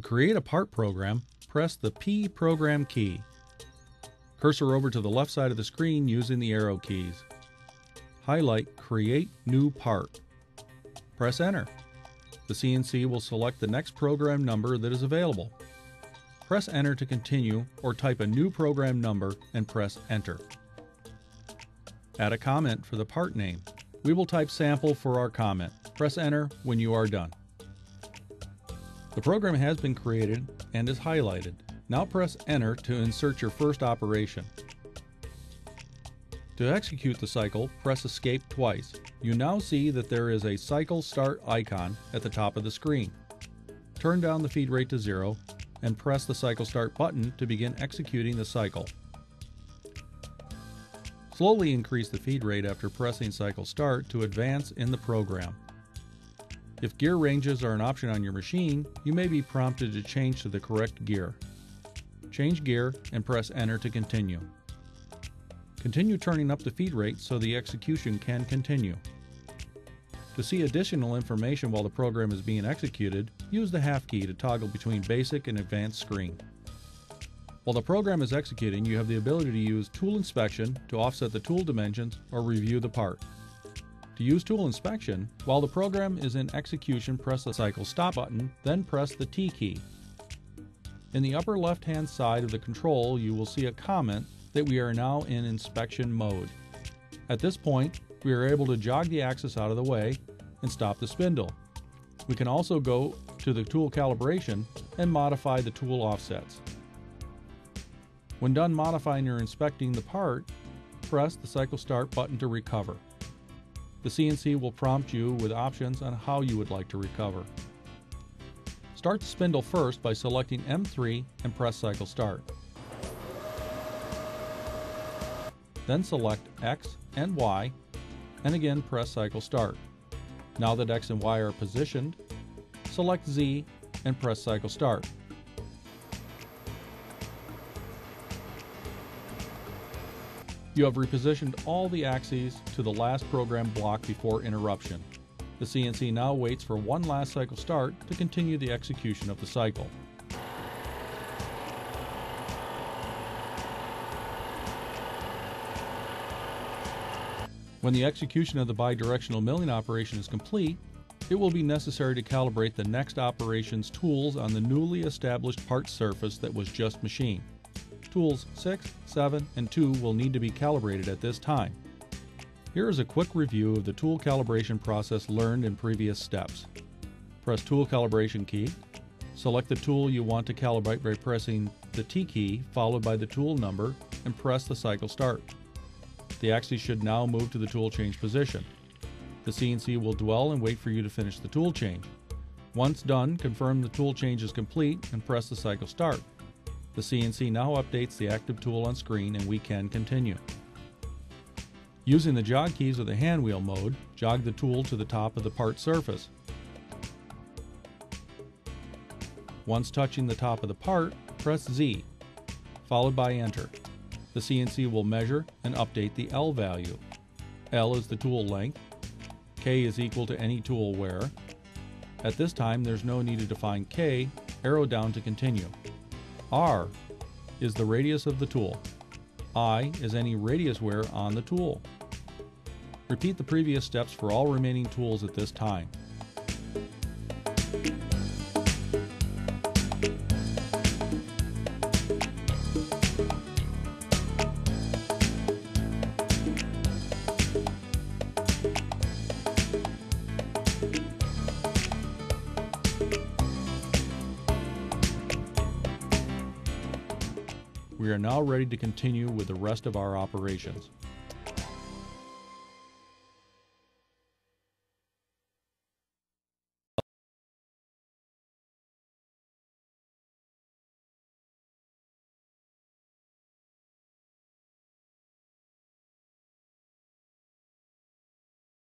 create a part program, press the P program key. Cursor over to the left side of the screen using the arrow keys. Highlight Create New Part. Press Enter. The CNC will select the next program number that is available. Press Enter to continue or type a new program number and press Enter. Add a comment for the part name. We will type sample for our comment. Press Enter when you are done. The program has been created and is highlighted. Now press Enter to insert your first operation. To execute the cycle, press Escape twice. You now see that there is a cycle start icon at the top of the screen. Turn down the feed rate to 0 and press the cycle start button to begin executing the cycle. Slowly increase the feed rate after pressing cycle start to advance in the program. If gear ranges are an option on your machine, you may be prompted to change to the correct gear. Change gear and press Enter to continue. Continue turning up the feed rate so the execution can continue. To see additional information while the program is being executed, use the half key to toggle between basic and advanced screen. While the program is executing, you have the ability to use Tool Inspection to offset the tool dimensions or review the part. To use Tool Inspection, while the program is in execution, press the Cycle Stop button, then press the T key. In the upper left-hand side of the control, you will see a comment that we are now in inspection mode. At this point, we are able to jog the axis out of the way and stop the spindle. We can also go to the tool calibration and modify the tool offsets. When done modifying or inspecting the part, press the Cycle Start button to recover. The CNC will prompt you with options on how you would like to recover. Start the spindle first by selecting M3 and press Cycle Start. Then select X and Y and again press Cycle Start. Now that X and Y are positioned, select Z and press Cycle Start. You have repositioned all the axes to the last program block before interruption. The CNC now waits for one last cycle start to continue the execution of the cycle. When the execution of the bidirectional milling operation is complete, it will be necessary to calibrate the next operation's tools on the newly established part surface that was just machined. Tools 6, 7, and 2 will need to be calibrated at this time. Here is a quick review of the tool calibration process learned in previous steps. Press Tool Calibration key. Select the tool you want to calibrate by pressing the T key followed by the tool number and press the Cycle Start. The axis should now move to the tool change position. The CNC will dwell and wait for you to finish the tool change. Once done, confirm the tool change is complete and press the Cycle Start. The CNC now updates the active tool on screen and we can continue. Using the jog keys or the hand wheel mode, jog the tool to the top of the part surface. Once touching the top of the part, press Z, followed by Enter. The CNC will measure and update the L value. L is the tool length. K is equal to any tool wear. At this time, there's no need to define K, arrow down to continue. R is the radius of the tool. I is any radius wear on the tool. Repeat the previous steps for all remaining tools at this time. We are now ready to continue with the rest of our operations.